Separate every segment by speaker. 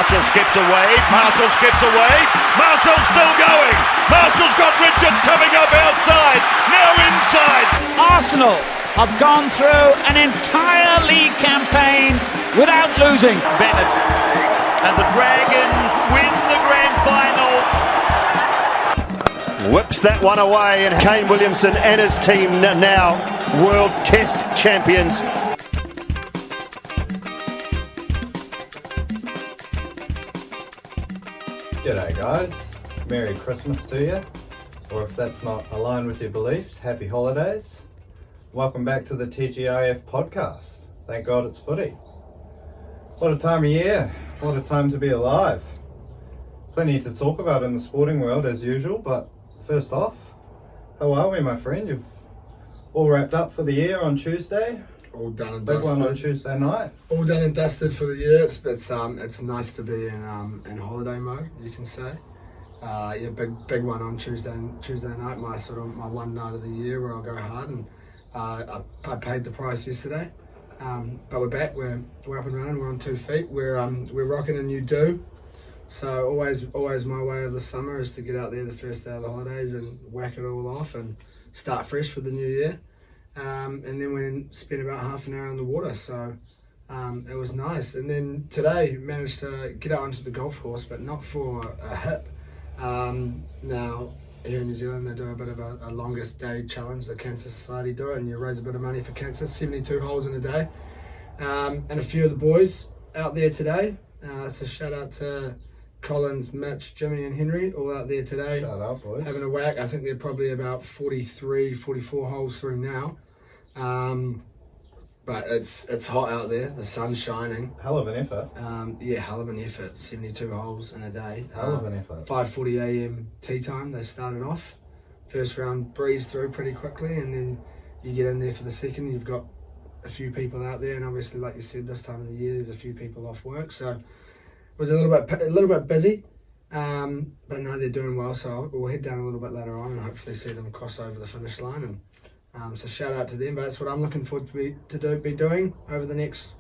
Speaker 1: Marshall skips away. Marshall skips away. Marshall's still going. Marshall's got Richards coming up outside. Now inside.
Speaker 2: Arsenal have gone through an entire league campaign without losing.
Speaker 1: Bennett and the Dragons win the grand final.
Speaker 3: Whips that one away, and Kane Williamson and his team now World Test champions.
Speaker 4: G'day guys, Merry Christmas to you, or if that's not aligned with your beliefs, Happy Holidays. Welcome back to the TGIF podcast. Thank God it's footy. What a time of year, what a time to be alive. Plenty to talk about in the sporting world as usual, but first off, how are we, my friend? You've all wrapped up for the year on Tuesday.
Speaker 5: All done and
Speaker 4: Big
Speaker 5: dusted.
Speaker 4: one on Tuesday night.
Speaker 5: All done and dusted for the year. It's nice to be in holiday mode, you can say. Yeah, big one on Tuesday night. My one night of the year where I'll go hard, and I paid the price yesterday. But we're back. We're up and running. We're on 2 feet. We're rocking a new do. So always my way of the summer is to get out there the first day of the holidays and whack it all off and start fresh for the new year. And then we spent about half an hour on the water, so it was nice. And then today managed to get out onto the golf course, but not for a hit. Now here in New Zealand they do a bit of a longest day challenge. The Cancer Society do it, and you raise a bit of money for cancer. 72 holes in a day, and a few of the boys out there today. So shout out to Collins, Mitch, Jimmy and Henry, all out there today.
Speaker 4: Shout out, boys.
Speaker 5: Having a whack. I think they're probably about 43, 44 holes through now. But it's hot out there, the sun's shining.
Speaker 4: Hell of an effort.
Speaker 5: Yeah, hell of an effort. 72 holes in a day.
Speaker 4: Hell of an effort.
Speaker 5: 5:40 a.m. tea time they started off. First round breezed through pretty quickly, and then you get in there for the second. You've got a few people out there, and obviously, like you said, this time of the year there's a few people off work, so it was a little bit busy. But no, they're doing well, so we'll head down a little bit later on and hopefully see them cross over the finish line. And so shout out to them. But that's what I'm looking forward to be doing over the next,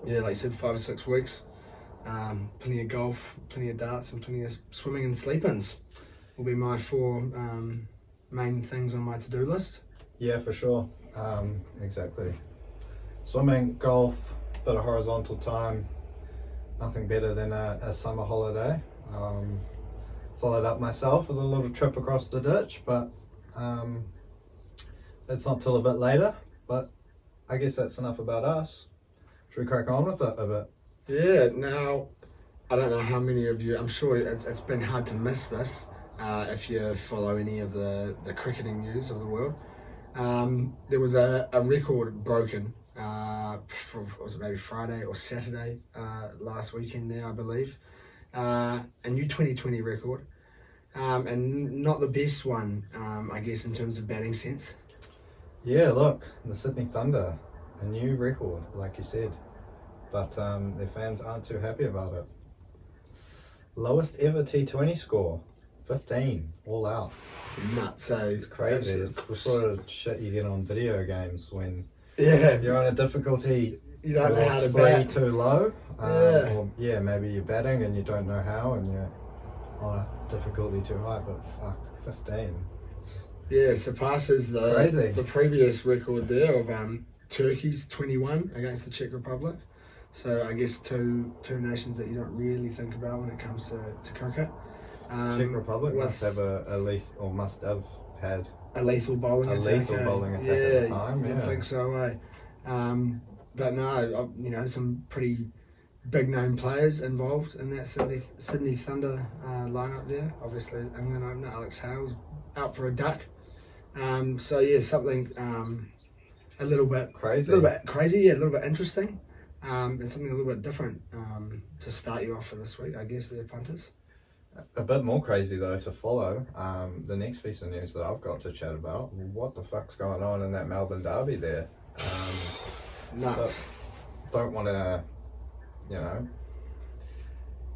Speaker 5: like you said, 5 or 6 weeks. Plenty of golf, plenty of darts, and plenty of swimming and sleep-ins will be my 4 main things on my to-do list.
Speaker 4: Yeah, for sure. Exactly. Swimming, golf, bit of horizontal time. Nothing better than a summer holiday. Followed up myself with a little trip across the ditch, but that's not till a bit later. But I guess that's enough about us. Should we crack on with it a bit?
Speaker 5: Yeah, now, I don't know how many of you, I'm sure it's been hard to miss this if you follow any of the cricketing news of the world. There was a record broken, was it maybe Friday or Saturday last weekend there, I believe. A new 2020 record, and not the best one, I guess, in terms of batting sense.
Speaker 4: Yeah, look, the Sydney Thunder, a new record, like you said, but their fans aren't too happy about it. Lowest ever T20 score, 15, all out.
Speaker 5: Nuts, eh?
Speaker 4: It's crazy. It's the sort of shit you get on video games when
Speaker 5: Yeah,
Speaker 4: you're on a difficulty
Speaker 5: you don't know how to
Speaker 4: 3
Speaker 5: bat.
Speaker 4: too low.
Speaker 5: Yeah.
Speaker 4: Or maybe you're batting and you don't know how, and you're on a difficulty too high. But fuck, 15.
Speaker 5: Yeah, surpasses
Speaker 4: Crazy.
Speaker 5: the previous record there of Turkey's 21 against the Czech Republic. So I guess two nations that you don't really think about when it comes to cricket.
Speaker 4: Czech Republic
Speaker 5: with
Speaker 4: must have must have had
Speaker 5: a lethal bowling attack.
Speaker 4: at the time.
Speaker 5: I think so. But no, some pretty big name players involved in that Sydney Thunder lineup there. Obviously, England opener Alex Hale's out for a duck. So yeah, something a little bit
Speaker 4: crazy,
Speaker 5: yeah, a little bit interesting, and something a little bit different to start you off for this week, I guess. They're punters.
Speaker 4: A bit more crazy though to follow. The next piece of news that I've got to chat about. What the fuck's going on in that Melbourne derby there?
Speaker 5: Nuts.
Speaker 4: Don't want to,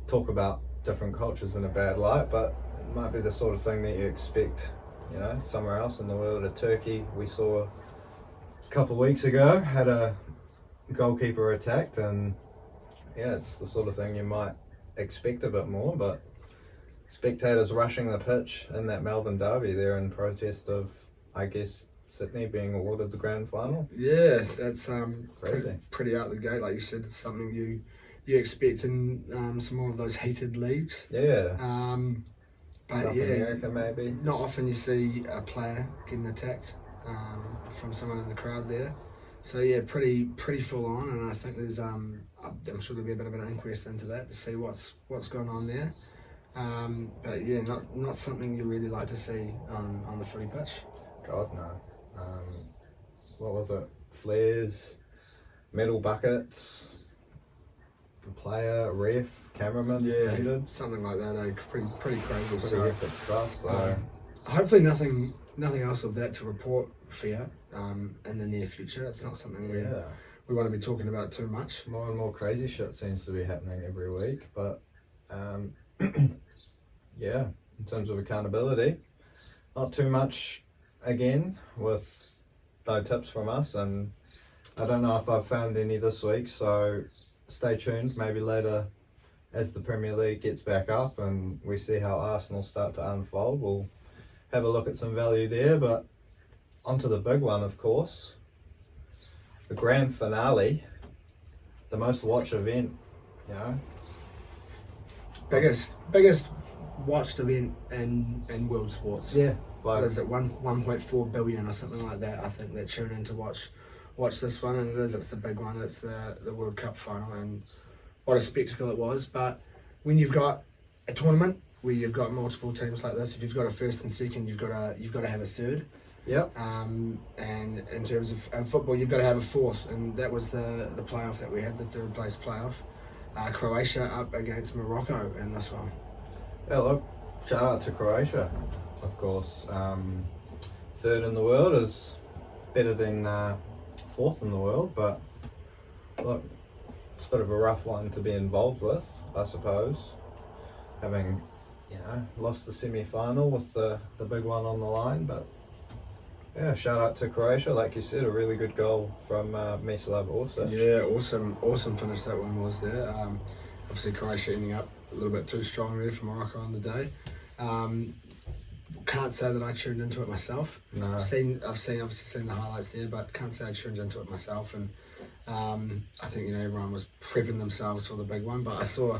Speaker 4: talk about different cultures in a bad light, but it might be the sort of thing that you expect, somewhere else in the world. Of Turkey, we saw a couple of weeks ago, had a goalkeeper attacked, and yeah, it's the sort of thing you might expect a bit more, but spectators rushing the pitch in that Melbourne derby there in protest of, I guess, Sydney being awarded the grand final.
Speaker 5: Yes, it's
Speaker 4: Crazy.
Speaker 5: pretty out the gate. Like you said, it's something you expect in some more of those heated leagues.
Speaker 4: Yeah.
Speaker 5: But
Speaker 4: South America maybe.
Speaker 5: not often you see a player getting attacked from someone in the crowd there. So yeah, pretty full on, and I think there's I'm sure there'll be a bit of an inquest into that to see what's going on there. But yeah, not something you really like to see on the footy pitch.
Speaker 4: God no. What was it? Flares, metal buckets, the player, ref, cameraman, needed.
Speaker 5: Something like that. Pretty crazy.
Speaker 4: Pretty
Speaker 5: So
Speaker 4: epic stuff. So
Speaker 5: hopefully nothing else of that to report for you in the near future. It's not something we want to be talking about too much.
Speaker 4: more and more crazy shit seems to be happening every week, but yeah, in terms of accountability, not too much again, with no tips from us, and I don't know if I've found any this week, so stay tuned. Maybe later, as the Premier League gets back up and we see how Arsenal start to unfold, we'll have a look at some value there. But onto the big one, of course, the grand finale, the most watched event, you know.
Speaker 5: Biggest watched event in world sports.
Speaker 4: Yeah,
Speaker 5: What is it, 1.4 billion or something like that? I think that tune in to watch this one, and it's the big one. It's the World Cup final, and what a spectacle it was. But when you've got a tournament where you've got multiple teams like this, if you've got a first and second, you've got to have a third.
Speaker 4: Yep.
Speaker 5: And in terms of football, you've got to have a fourth, and that was the playoff that we had, the third place playoff. Croatia up against Morocco in this one.
Speaker 4: Yeah, look, shout out to Croatia, of course. Third in the world is better than fourth in the world, but look, it's a bit of a rough one to be involved with, I suppose. Having, lost the semi-final with the big one on the line, but yeah, shout out to Croatia, like you said, a really good goal from Mislav Orsic.
Speaker 5: Yeah, awesome finish that one was there. Obviously Croatia ending up a little bit too strong there for Morocco on the day. Can't say that I tuned into it myself.
Speaker 4: No.
Speaker 5: I've obviously seen the highlights there, but can't say I tuned into it myself. And I think everyone was prepping themselves for the big one. But I saw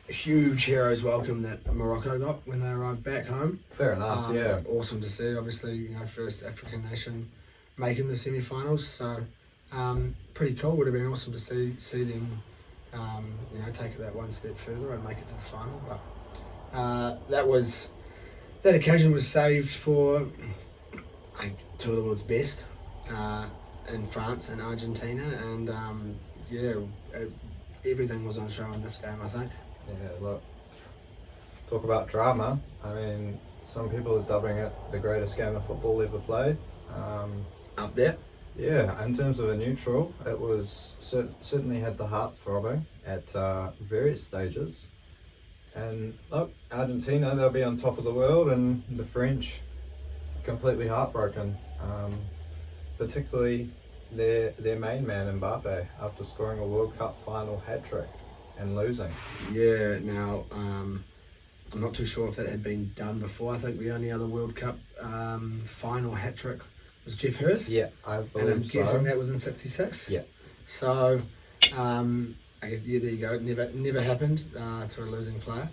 Speaker 5: a huge hero's welcome that Morocco got when they arrived back home.
Speaker 4: Fair enough, yeah.
Speaker 5: Awesome to see. Obviously, first African nation making the semi-finals. So pretty cool. Would have been awesome to see them. Take it that one step further and make it to the final. But that occasion was saved for two of the world's best in France and Argentina, and everything was on show in this game, I think.
Speaker 4: Yeah, look, talk about drama. I mean, some people are dubbing it the greatest game of football ever played.
Speaker 5: Up there.
Speaker 4: Yeah, in terms of a neutral, it was certainly had the heart throbbing at various stages. And look, Argentina, they'll be on top of the world, and the French completely heartbroken. Particularly their main man, Mbappe, after scoring a World Cup final hat-trick and losing.
Speaker 5: Yeah, now, I'm not too sure if that had been done before. I think the only other World Cup final hat-trick was Jeff Hurst.
Speaker 4: Yeah, I believe so.
Speaker 5: And I'm guessing that was in '66.
Speaker 4: Yeah.
Speaker 5: So, I guess, yeah, there you go. It never happened to a losing player.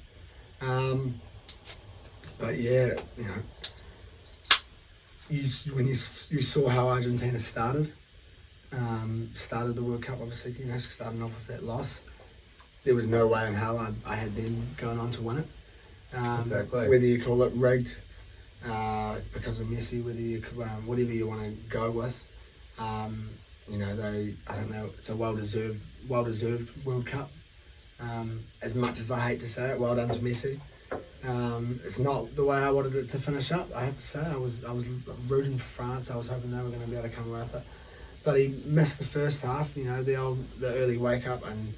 Speaker 5: But yeah, when you saw how Argentina started the World Cup, obviously, starting off with that loss, there was no way in hell I had them going on to win it.
Speaker 4: Exactly.
Speaker 5: Whether you call it rigged because of Messi, whether you whatever you want to go with, I think it's a well-deserved World Cup. As much as I hate to say it, well done to Messi. It's not the way I wanted it to finish up, I have to say. I was rooting for France. I was hoping they were going to be able to come with it, but he missed the first half. The early wake up, and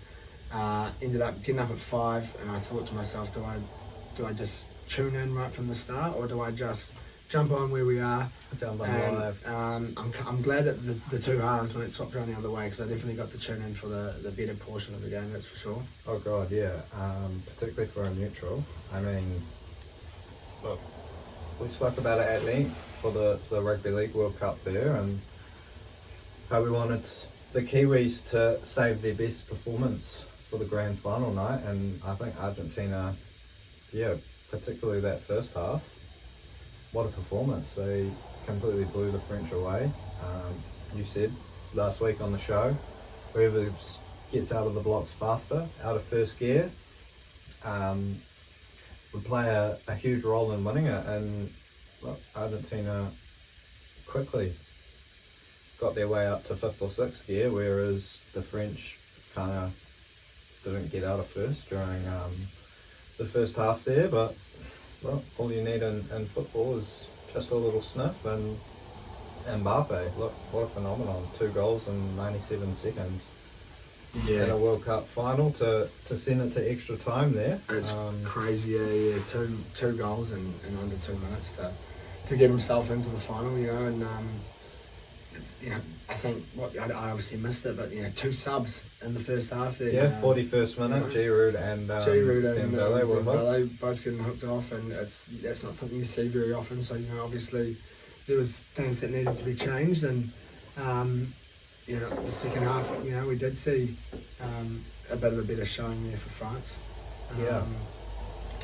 Speaker 5: ended up getting up at 5. And I thought to myself, do I just tune in right from the start, or do I just jump on where we are.
Speaker 4: Jump on
Speaker 5: And,
Speaker 4: live.
Speaker 5: I'm glad that the two halves, when it swapped around the other way, because I definitely got to tune in for the better portion of the game, that's for sure.
Speaker 4: Oh God, yeah. Particularly for a neutral. I mean, look, we spoke about it at length for the Rugby League World Cup there, and how we wanted the Kiwis to save their best performance for the grand final night, and I think Argentina, particularly that first half, what a performance. They completely blew the French away. You said last week on the show, whoever gets out of the blocks faster, out of first gear, would play a huge role in winning it, and look, Argentina quickly got their way up to 5th or 6th gear, whereas the French kind of didn't get out of first during the first half there. But well, all you need in football is just a little sniff, and Mbappe, look, what a phenomenon. 2 goals in 97 seconds in a World Cup final to send it to extra time there.
Speaker 5: It's crazy, yeah. Two goals in under 2 minutes to get himself into the final, and I think I obviously missed it, but 2 subs in the first half there.
Speaker 4: 41st minute, Giroud and Dembele were hooked.
Speaker 5: Both getting hooked off, and that's not something you see very often. So obviously there was things that needed to be changed, and the second half, we did see a bit of a better showing there for France.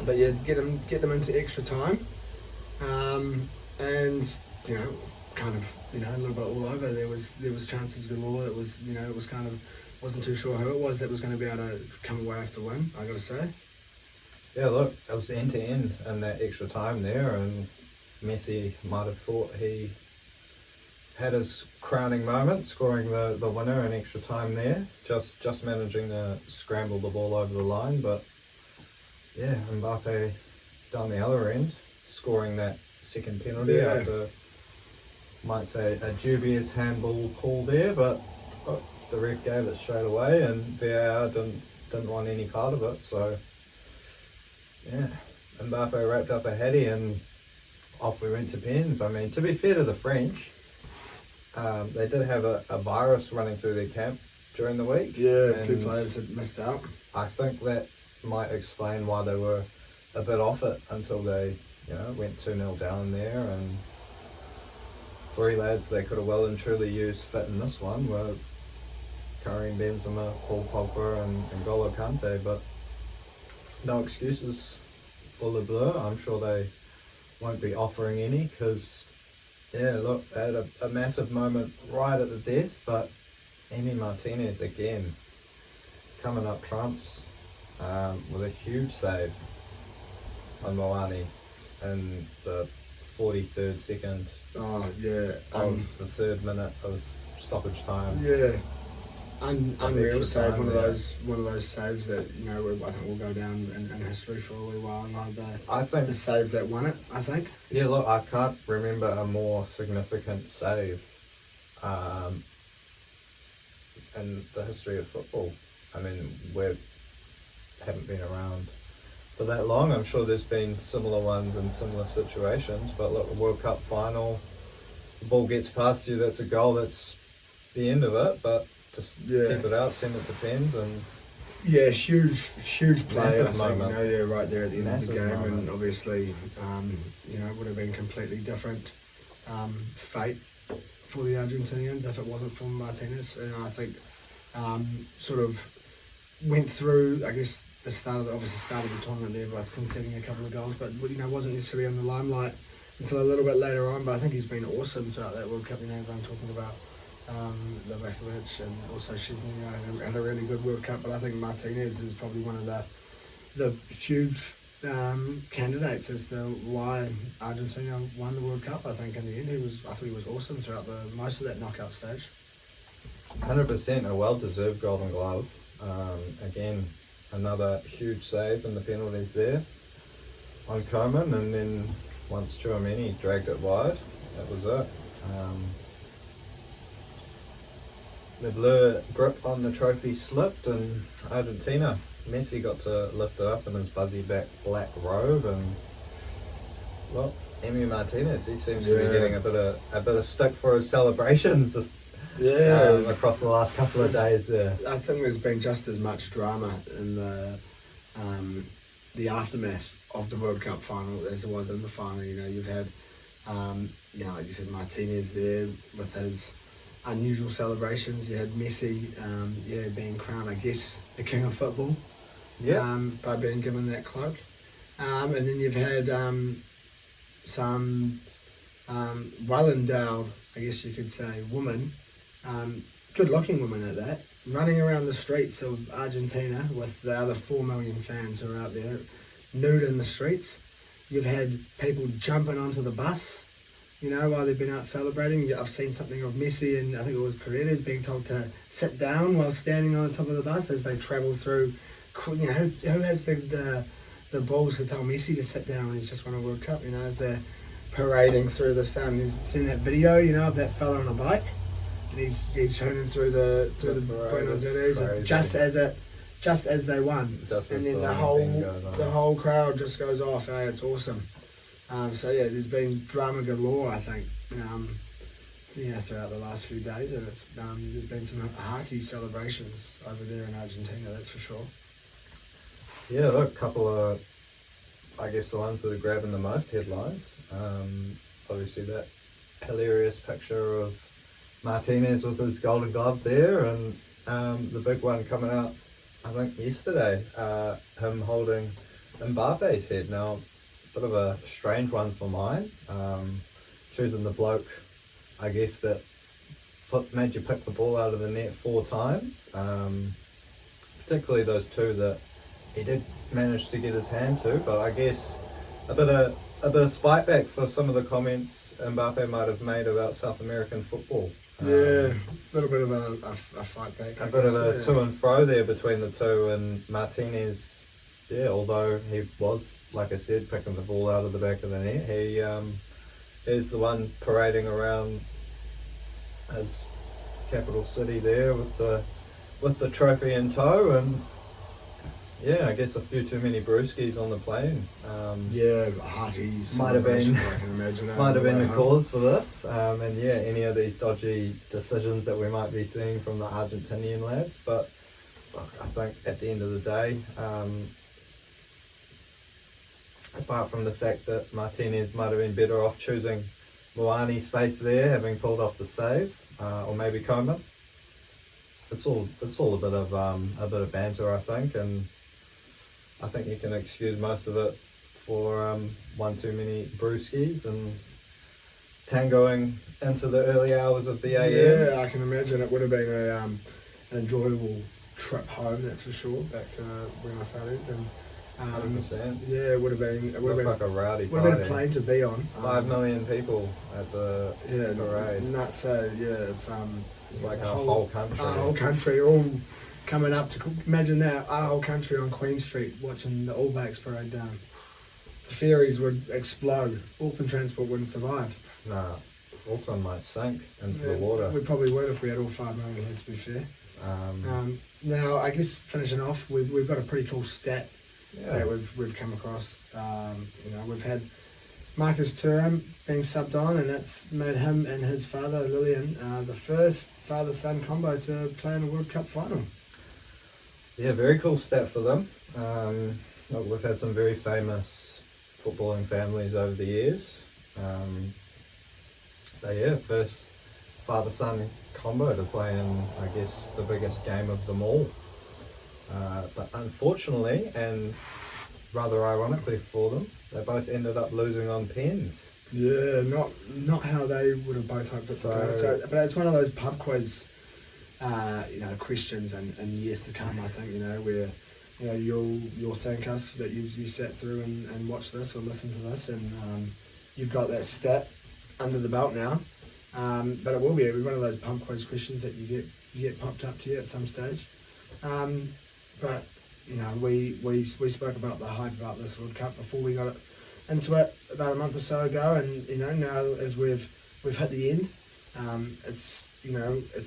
Speaker 5: But get them into extra time, and kind of a little bit all over. There was chances galore. It was it was kind of, wasn't too sure who it was that was going to be able to come away with the win, I got to say.
Speaker 4: Yeah, look, it was end to end in that extra time there, and Messi might have thought he had his crowning moment, scoring the winner in extra time there, just managing to scramble the ball over the line. But yeah, Mbappe down the other end, scoring that second penalty after, might say, a dubious handball call there, but the ref gave it straight away, and VAR didn't want any part of it. So yeah, Mbappe wrapped up a heady, and off we went to pens. I mean, to be fair to the French, they did have a virus running through their camp during the week.
Speaker 5: Yeah, a few players had missed out.
Speaker 4: I think that might explain why they were a bit off it until they, went 2-0 down there, and 3 lads they could have well and truly used fit in this one were Karim Benzema, Paul Pogba and N'Golo Kante, but no excuses for Le Bleu. I'm sure they won't be offering any, because look, they had a massive moment right at the death, but Emi Martinez again coming up trumps with a huge save on Moani in the 43rd second of the 3rd minute of stoppage time.
Speaker 5: Yeah, unreal save. One of those saves that I think will go down in history for a wee while.
Speaker 4: I think
Speaker 5: the save that won it. I think.
Speaker 4: Yeah, look, I can't remember a more significant save in the history of football. I mean, we haven't been around for that long. I'm sure there's been similar ones in similar situations, but look, the World Cup final, the ball gets past you, that's a goal, that's the end of it, but just keep it out, send it to pens, and
Speaker 5: huge play, I think,
Speaker 4: moment.
Speaker 5: Right there at the end of the game,
Speaker 4: moment.
Speaker 5: and obviously, it would have been completely different fate for the Argentinians if it wasn't for Martinez. And I think sort of went through, I guess, the start of the tournament there by conceding a couple of goals, but wasn't necessarily on the limelight until a little bit later on. But I think he's been awesome throughout that World Cup. Everyone talking about Livakovic and also Szczesny had a really good World Cup, but I think Martinez is probably one of the huge candidates as to why Argentina won the World Cup. I think in the end I thought he was awesome throughout most of that knockout stage.
Speaker 4: 100% a well-deserved Golden Glove. Again, another huge save in the penalties there on Coman, and then once Tchouameni dragged it wide, that was it. The blue grip on the trophy slipped, and Argentina, Messi got to lift it up in his buzzy black robe, and well, Emi Martinez, he seems to be getting a bit of stick for his celebrations. Across the last couple of days there.
Speaker 5: I think there's been just as much drama in the aftermath of the World Cup final as there was in the final. You know, you've had, like you said, Martinez there with his unusual celebrations. You had Messi, being crowned, I guess, the king of football. By being given that cloak. And then you've had some well-endowed, I guess you could say, woman, good-looking woman at that, running around the streets of Argentina with the other 4 million fans who are out there, nude in the streets. You've had people jumping onto the bus, you know, while they've been out celebrating. I've seen something of Messi and I think it was Paredes being told to sit down while standing on the top of the bus as they travel through. You know, who has the balls to tell Messi to sit down when he's just won a World Cup, you know, as they're parading through the sun. You've seen that video, you know, of that fella on a bike, and he's turning through the Buenos Aires just as they won, and then the whole crowd just goes off. Hey, it's awesome. There's been drama galore, I think, throughout the last few days, and it's there's been some hearty celebrations over there in Argentina, that's for sure.
Speaker 4: Yeah, look, a couple of, I guess, the ones that are grabbing the most headlines. Obviously that hilarious picture of Martinez with his golden glove there, and the big one coming out, I think, yesterday, him holding Mbappe's head. Now, a bit of a strange one for mine, choosing the bloke, I guess, that made you pick the ball out of the net 4 times, particularly those 2 that he did manage to get his hand to, but I guess a bit of spite back for some of the comments Mbappe might have made about South American football.
Speaker 5: A little bit of a fight back.
Speaker 4: A bit of a to and fro there between the 2, and Martinez, although he was, like I said, picking the ball out of the back of the net, he is the one parading around his capital city there with the trophy in tow, and I guess a few too many brewskis on the plane.
Speaker 5: Hearty
Speaker 4: might have been
Speaker 5: I can imagine
Speaker 4: the cause for this. Any of these dodgy decisions that we might be seeing from the Argentinian lads. But look, I think at the end of the day, apart from the fact that Martinez might have been better off choosing Moani's face there, having pulled off the save, or maybe Coman. It's all a bit of banter, I think, and I think you can excuse most of it for one too many brewskis and tangoing into the early hours of the AM.
Speaker 5: Yeah, I can imagine it would have been an enjoyable trip home, that's for sure, back to Buenos Aires, and
Speaker 4: 100%.
Speaker 5: It would have been
Speaker 4: like a rowdy
Speaker 5: party. Would have been a plane to be on.
Speaker 4: 5 million people at the parade.
Speaker 5: Nuts. It's
Speaker 4: like a whole country.
Speaker 5: Our whole country all coming up to imagine that, our whole country on Queen Street watching the All Blacks parade down. The ferries would explode. Auckland Transport wouldn't survive.
Speaker 4: Nah, Auckland might sink into the water.
Speaker 5: We probably would if we had all 5 million here, to be fair. Now, I guess finishing off, we've got a pretty cool stat that we've come across. We've had Marcus Thuram being subbed on, and that's made him and his father, Lillian, the first father-son combo to play in a World Cup final.
Speaker 4: Yeah, very cool stat for them. Look, we've had some very famous footballing families over the years. First father-son combo to play in, I guess, the biggest game of them all. But unfortunately, and rather ironically for them, they both ended up losing on pens.
Speaker 5: Yeah, not how they would have both hoped it to go. But it's one of those pub quiz, questions and years to come. I think where you'll thank us that you sat through and watched this or listened to this, and you've got that stat under the belt now. But it will be one of those pub quiz questions that you get popped up to you at some stage. But we spoke about the hype about this World Cup before we got into it about a month or so ago, and now as we've hit the end, it's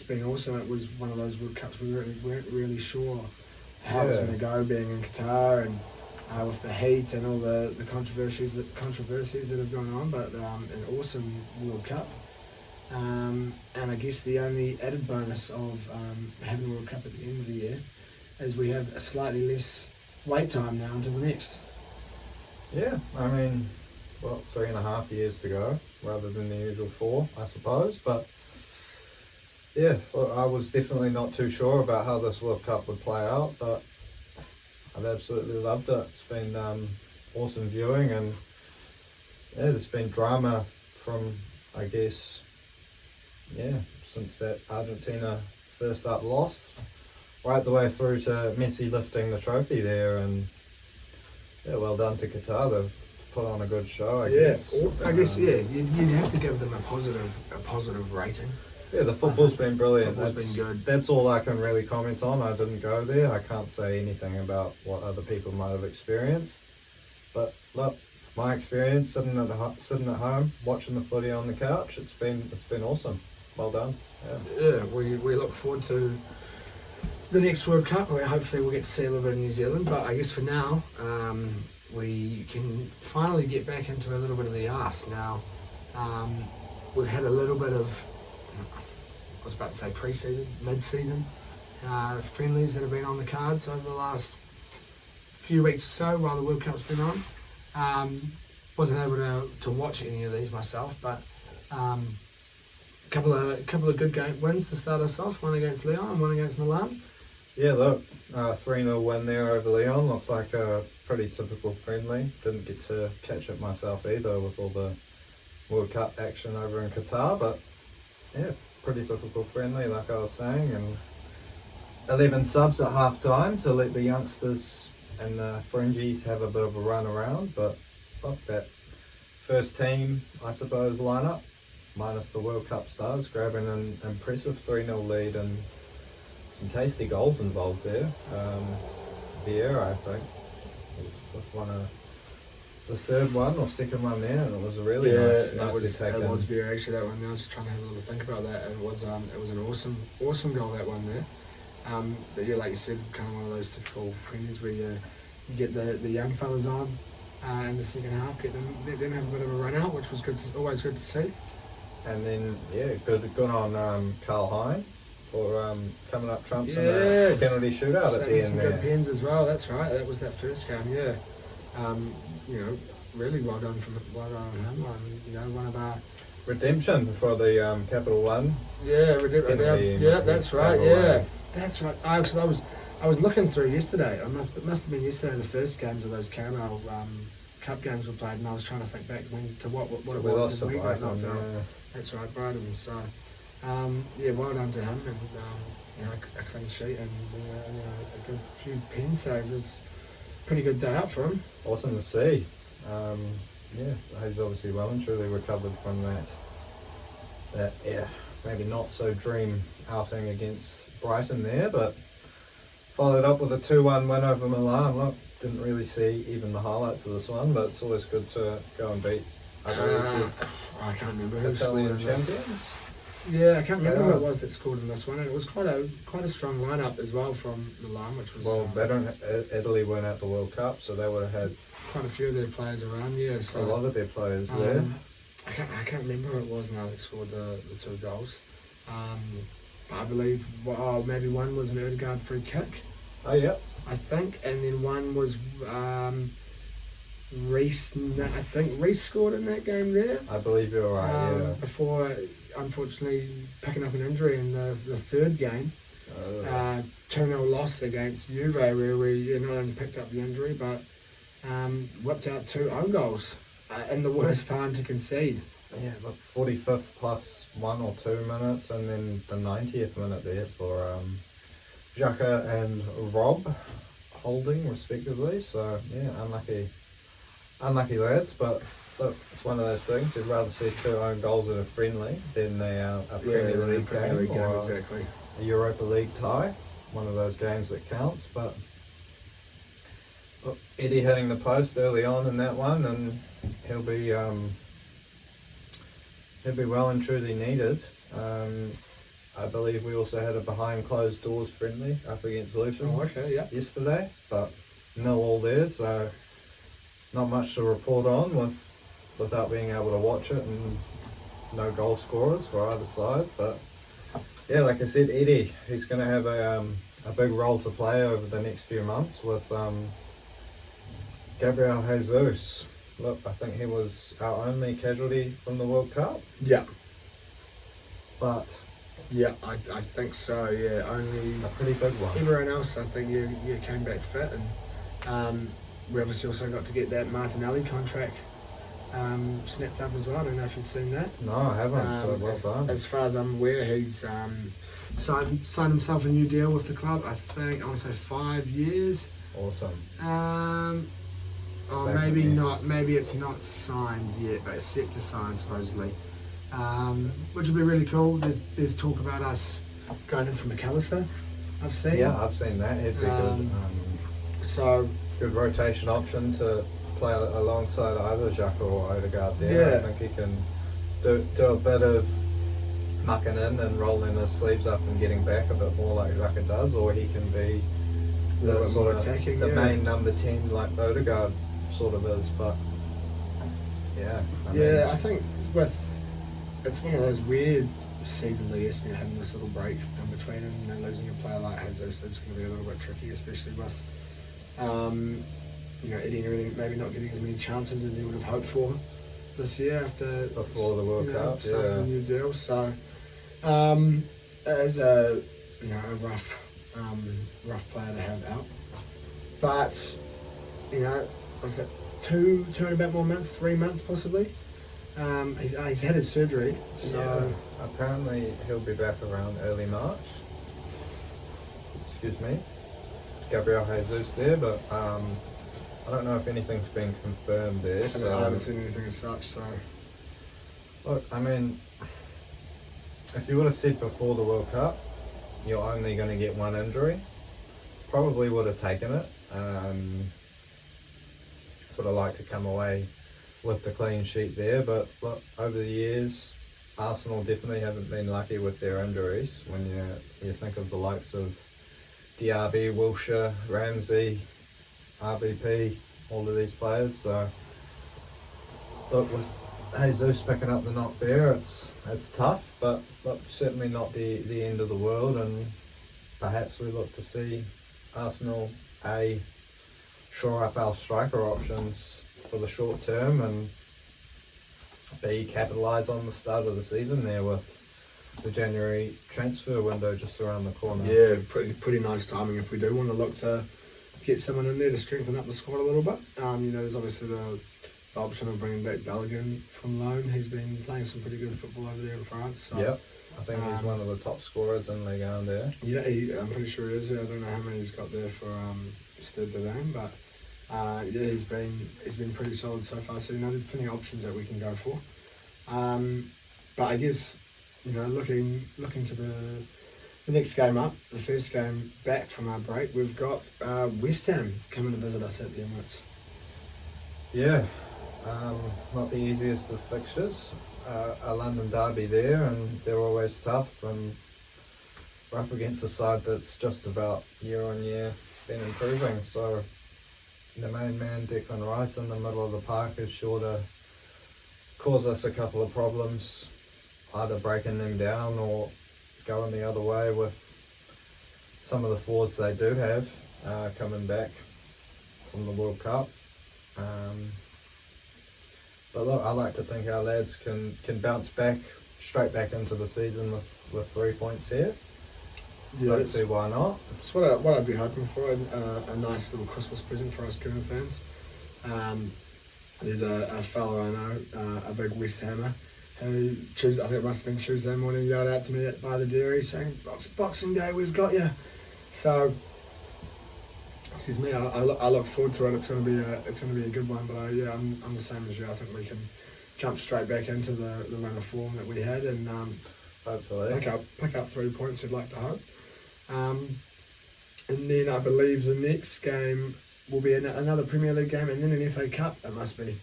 Speaker 5: been awesome. It was one of those World Cups we weren't really sure how it was going to go, being in Qatar, and with the heat and all the controversies that have gone on, but an awesome World Cup. And I guess the only added bonus of having a World Cup at the end of the year is we have a slightly less wait time now until the next.
Speaker 4: Yeah, I mean, 3.5 years to go rather than the usual 4, I suppose. But yeah, I was definitely not too sure about how this World Cup would play out, but I've absolutely loved it. It's been awesome viewing, and yeah, there's been drama from, I guess, since that Argentina first up lost, right the way through to Messi lifting the trophy there, and yeah, well done to Qatar. They've put on a good show, I guess.
Speaker 5: I guess you'd have to give them a positive rating.
Speaker 4: Yeah, the football's been brilliant.
Speaker 5: Football's been good.
Speaker 4: That's all I can really comment on. I didn't go there. I can't say anything about what other people might have experienced. But look, my experience sitting at home watching the footy on the couch, it's been awesome. Well done.
Speaker 5: Yeah, we look forward to the next World Cup, where hopefully we'll get to see a little bit of New Zealand. But I guess for now, we can finally get back into a little bit of the arse now. We've had a little bit of, I was about to say pre-season, mid-season friendlies that have been on the cards over the last few weeks or so while the World Cup's been on. Wasn't able to watch any of these myself, but couple of good wins to start us off. One against Leon and one against Milan.
Speaker 4: Yeah, look, 3-0 win there over Leon. Looked like a pretty typical friendly. Didn't get to catch it myself either with all the World Cup action over in Qatar, but yeah, pretty typical friendly, like I was saying. And 11 subs at half time to let the youngsters and the fringies have a bit of a run around. But look, that first team, I suppose, lineup, minus the World Cup stars, grabbing an impressive 3-0 lead and some tasty goals involved there. Vieira, I think, was one of the third one or second one there, and it was a really nice
Speaker 5: it was Vieira actually, that one there. I was just trying to have a little think about that, and it was an awesome goal, that one there. But yeah, like you said, kind of one of those typical friends where you get the young fellas on in the second half, let them have a bit of a run out, which was always good to see.
Speaker 4: And then good on Carl Hine for coming up trumps in the penalty shootout at the end
Speaker 5: some
Speaker 4: there.
Speaker 5: Good pens as well. That's right. That was that first game. Yeah, really well done on him. One of our
Speaker 4: redemption for the Capital One.
Speaker 5: Yeah, that's right. Yeah, that's right. Because I was looking through yesterday. It must have been yesterday. The first games of those Caramel Cup games were played, and I was trying to think back to what it
Speaker 4: we
Speaker 5: was.
Speaker 4: Lost to Brighton,
Speaker 5: That's right, Brighton. So, well done to him, and a clean sheet and a good few pen saves. It was a pretty good day out for him.
Speaker 4: Awesome to see. He's obviously well and truly recovered from that maybe not so dream outing against Brighton there, but followed up with a 2-1 win over Milan. Look, didn't really see even the highlights of this one, but it's always good to go and beat
Speaker 5: I can't remember who scored
Speaker 4: Italian
Speaker 5: in
Speaker 4: champions.
Speaker 5: this. Yeah, I can't remember who it was that scored in this one, and it was quite a strong lineup as well from Milan, which was
Speaker 4: Italy weren't at the World Cup, so they would have had
Speaker 5: quite a few of their players around. Yeah, so
Speaker 4: a lot of their players there.
Speaker 5: I can't remember who it was now that scored the 2 goals. But I believe maybe one was an Erdegaard free kick.
Speaker 4: Oh yeah,
Speaker 5: I think, and then one was Reece. I think Reece scored in that game there.
Speaker 4: I believe you're right.
Speaker 5: Before, unfortunately, picking up an injury in the third game. 2-0 loss against Juve, where we not only picked up the injury but whipped out 2 own goals in the worst time to concede.
Speaker 4: Yeah, look, 45th plus 1 or 2 minutes, and then the 90th minute there for Xhaka and Robb holding respectively. So yeah, unlucky lads, but look, it's one of those things. You'd rather see 2 own goals in a friendly than a Premier League game or
Speaker 5: exactly.
Speaker 4: a Europa League tie. One of those games that counts. But look, Eddie hitting the post early on in that one, and he'll be well and truly needed. I believe we also had a behind closed doors friendly up against Luton
Speaker 5: yesterday,
Speaker 4: but 0-0 there, so not much to report on without being able to watch it, and no goal scorers for either side. But yeah, like I said, Eddie, he's going to have a big role to play over the next few months with Gabriel Jesus. Look, I think he was our only casualty from the World Cup.
Speaker 5: Yeah.
Speaker 4: But
Speaker 5: yeah, I think so. Yeah, only
Speaker 4: a pretty big one.
Speaker 5: Everyone else, I think, you came back fit, and we obviously also got to get that Martinelli contract snapped up as well. I don't know if you've seen that.
Speaker 4: No, I haven't. So well done.
Speaker 5: As far as I'm aware, he's signed himself a new deal with the club. I think I want to say 5 years.
Speaker 4: Awesome.
Speaker 5: Or maybe not. Maybe it's not signed yet, but it's set to sign supposedly. Which would be really cool. There's talk about us going in for McAllister. I've seen.
Speaker 4: Yeah, I've seen that. He'd be good.
Speaker 5: So
Speaker 4: good rotation option to play alongside either Xhaka or Odegaard there.
Speaker 5: Yeah.
Speaker 4: I think he can do a bit of mucking in and rolling his sleeves up and getting back a bit more like Xhaka does, or he can be the sort of
Speaker 5: attacking,
Speaker 4: the main number 10 like Odegaard sort of is. But yeah,
Speaker 5: I think it's one of those weird seasons, I guess, having this little break in between, and losing a player like Jesus is going to be a little bit tricky, especially with Eddie and everything maybe not getting as many chances as he would have hoped for this year
Speaker 4: before the World Cup,
Speaker 5: signing a new deal. So it is a rough player to have out, but was it 2 and a bit more months, 3 months possibly. He's had his surgery, so
Speaker 4: apparently he'll be back around early March. Excuse me, Gabriel Jesus there, but I don't know if anything's been confirmed there.
Speaker 5: I haven't seen anything as such. So
Speaker 4: look, I mean, if you would have said before the World Cup you're only going to get one injury, probably would have taken it. Would have liked to come away with the clean sheet there, but look, over the years Arsenal definitely haven't been lucky with their injuries. When you think of the likes of Diaby, Wilshere, Ramsey, RBP, all of these players. So look, with Jesus picking up the knock there, it's tough, but look, certainly not the end of the world, and perhaps we look to see Arsenal shore up our striker options for the short term, and B, capitalise on the start of the season there with the January transfer window just around the corner.
Speaker 5: Yeah, pretty nice timing if we do want to look to get someone in there to strengthen up the squad a little bit. There's obviously the option of bringing back Bellingham from loan. He's been playing some pretty good football over there in France. So,
Speaker 4: yeah, I think he's one of the top scorers in Ligue 1 there.
Speaker 5: Yeah, I'm pretty sure he is. I don't know how many he's got there for Stade de Rennes, but he's been pretty solid so far. So there's plenty of options that we can go for. But I guess looking to the next game up, the first game back from our break, we've got West Ham coming to visit us at the Emirates.
Speaker 4: Yeah, not the easiest of fixtures. A London derby there, and they're always tough, and we're up against a side that's just about year on year been improving. So the main man, Declan Rice, in the middle of the park is sure to cause us a couple of problems, either breaking them down or going the other way with some of the forwards they do have coming back from the World Cup. But look, I like to think our lads can bounce back straight back into the season with 3 points here.
Speaker 5: Yeah,
Speaker 4: Don't see why not.
Speaker 5: It's what I'd be hoping for, a nice little Christmas present for us Gooner fans. There's a fellow I know, a big West Hammer, who I think it must have been Tuesday morning, yelled out to me by the dairy saying, Boxing Day, we've got you. So, excuse me, I look forward to it. It's going to be a good one. But I'm the same as you. I think we can jump straight back into the run of form that we had, and
Speaker 4: hopefully
Speaker 5: pick up 3 points. I'd like to hope. And then I believe the next game will be another Premier League game, and then an FA Cup. It must be.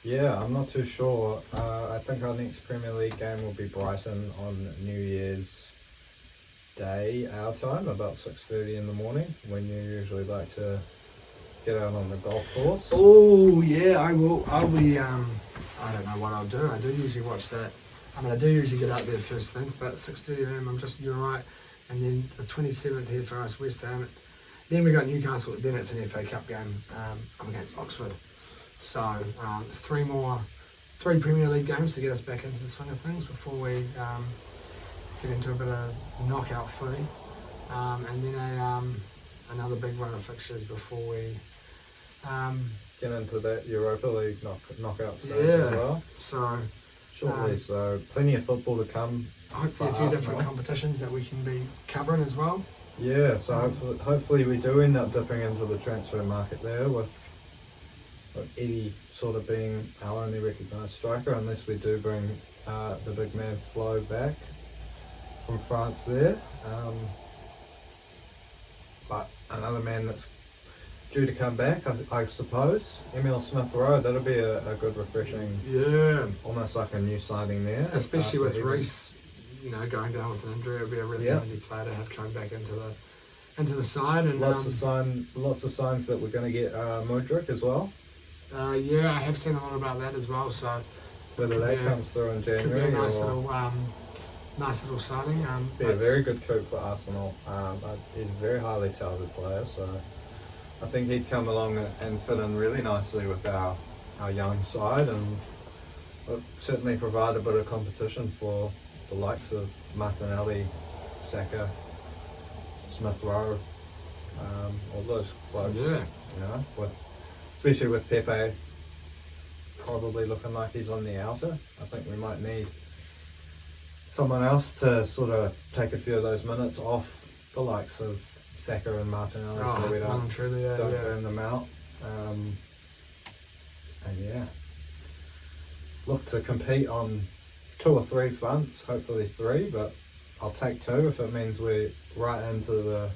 Speaker 4: Yeah, I'm not too sure. I think our next Premier League game will be Brighton on New Year's Day, our time, about 6:30 in the morning, when you usually like to get out on the golf course.
Speaker 5: Oh yeah, I will. I'll be. I don't know what I'll do. I do usually watch that. I mean, I do usually get out there first thing, but 6:30 a.m. You're right. And then the 27th here for us, West Ham. Then we got Newcastle. Then it's an FA Cup game up against Oxford. So 3 Premier League games to get us back into the swing of things before we get into a bit of knockout footy, and then another big run of fixtures before we
Speaker 4: get into that Europa League knockout stage
Speaker 5: yeah.
Speaker 4: as well.
Speaker 5: So
Speaker 4: Shortly, so plenty of football to come.
Speaker 5: Hopefully a few different competitions that we can be covering as well.
Speaker 4: Yeah, so hopefully we do end up dipping into the transfer market there with Eddie sort of being our only recognised striker, unless we do bring the big man Flo back from France there. But another man that's due to come back, I suppose, Emil Smith-Rowe, that'll be a good refreshing, almost like a new signing there.
Speaker 5: Especially with Reece, going down with an injury, it'll be a really handy player to have coming back into the side. And
Speaker 4: lots of signs that we're going to get Mudryk as well.
Speaker 5: Yeah, I have seen a lot about that as well. So
Speaker 4: whether that comes through in January,
Speaker 5: could be a nice little signing.
Speaker 4: Be a very good coup for Arsenal. He's a very highly talented player, so I think he'd come along and fit in really nicely with our young side, and certainly provide a bit of competition for the likes of Martinelli, Saka, Smith-Rowe, all those blokes.
Speaker 5: Yeah.
Speaker 4: Especially with Pepe probably looking like he's on the outer. I think we might need someone else to sort of take a few of those minutes off the likes of Saka and Martinelli, so we don't burn them out. Look to compete on 2 or 3 fronts, hopefully 3, but I'll take 2 if it means we're right into the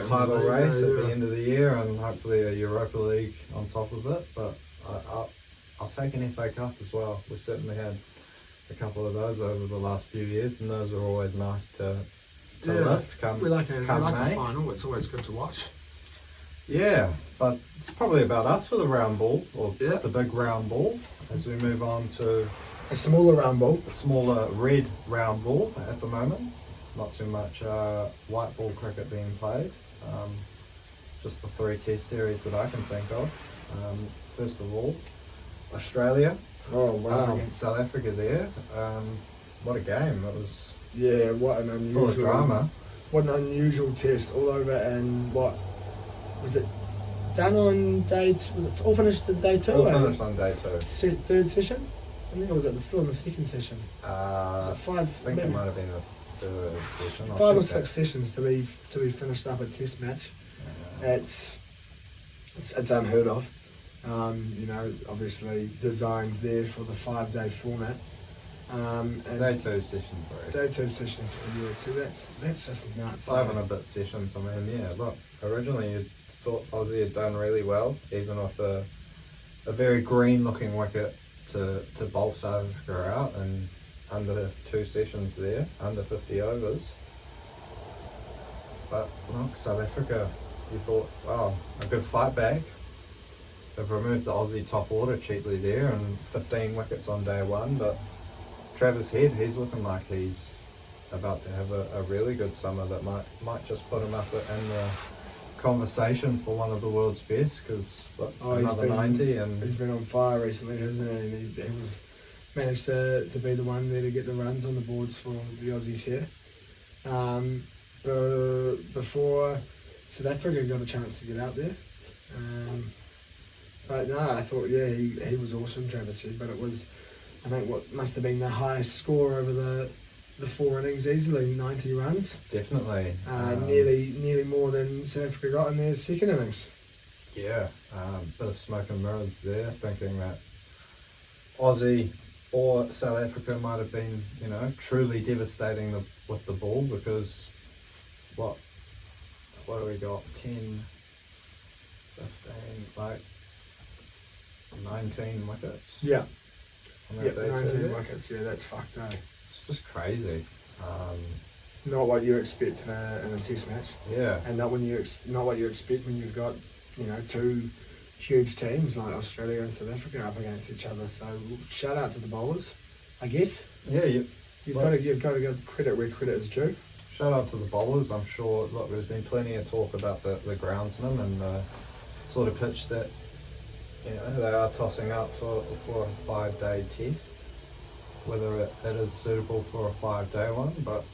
Speaker 4: title race at the end of the year, and hopefully a Europa League on top of it. But I'll take an FA Cup as well. We've certainly had a couple of those over the last few years, and those are always nice to lift come
Speaker 5: We like
Speaker 4: May.
Speaker 5: a final. It's always good to watch.
Speaker 4: Yeah, but it's probably about us for the round ball, or the big round ball, as we move on to
Speaker 5: a smaller round ball.
Speaker 4: A smaller red round ball at the moment. Not too much white ball cricket being played. Just the 3 test series that I can think of. First of all, Australia.
Speaker 5: Oh wow!
Speaker 4: Up against South Africa there. What a game! It was.
Speaker 5: Yeah, what an unusual.
Speaker 4: Full of drama.
Speaker 5: What an unusual test all over, and what was it? Done on day? Was it all finished on day 2?
Speaker 4: All finished on day 2.
Speaker 5: 3rd session. I think, or was it still in the 2nd session?
Speaker 4: Was
Speaker 5: it 5?
Speaker 4: I think it might have been the 3rd session.
Speaker 5: 5 or 6 sessions to be finished up a test match. It's unheard of. Obviously designed there for the 5-day format. And
Speaker 4: day 2 session 3.
Speaker 5: Day 2 session 3. Yeah, so that's just nuts.
Speaker 4: 5 and a bit sessions. I mean, look, originally you thought Aussie had done really well, even with a very green-looking wicket to bowl South Africa out, and under 2 sessions there, under 50 overs. But look, South Africa, you thought, wow, a good fight back. They've removed the Aussie top order cheaply there, and 15 wickets on day 1, but Travis Head, he's looking like he's about to have a really good summer that might just put him up in the conversation for one of the world's best, because another 90, and
Speaker 5: he's been on fire recently, hasn't he? And he was managed to be the one there to get the runs on the boards for the Aussies here. Before South Africa got a chance to get out there. But no, I thought, he was awesome, Travis Head, but it was, I think, what must have been the highest score over the 4 innings easily, 90 runs.
Speaker 4: Definitely.
Speaker 5: Nearly more than South Africa got in their 2nd innings.
Speaker 4: Yeah, bit of smoke and mirrors there, thinking that Aussie or South Africa might have been, truly devastating with the ball, because what do we got? 10, 15, 19 wickets.
Speaker 5: Yeah.
Speaker 4: 19
Speaker 5: wickets. Yeah, that's fucked, eh?
Speaker 4: It's just crazy.
Speaker 5: Not what you expect in a test match.
Speaker 4: Yeah.
Speaker 5: And not what you expect when you've got two huge teams like Australia and South Africa up against each other. So shout out to the bowlers, I guess.
Speaker 4: Yeah,
Speaker 5: You've got to give credit where credit is due.
Speaker 4: shout out to the bowlers. I'm sure, look, there's been plenty of talk about the groundsman and the sort of pitch that they are tossing up for a 5-day test. Whether it is suitable for a 5-day one, but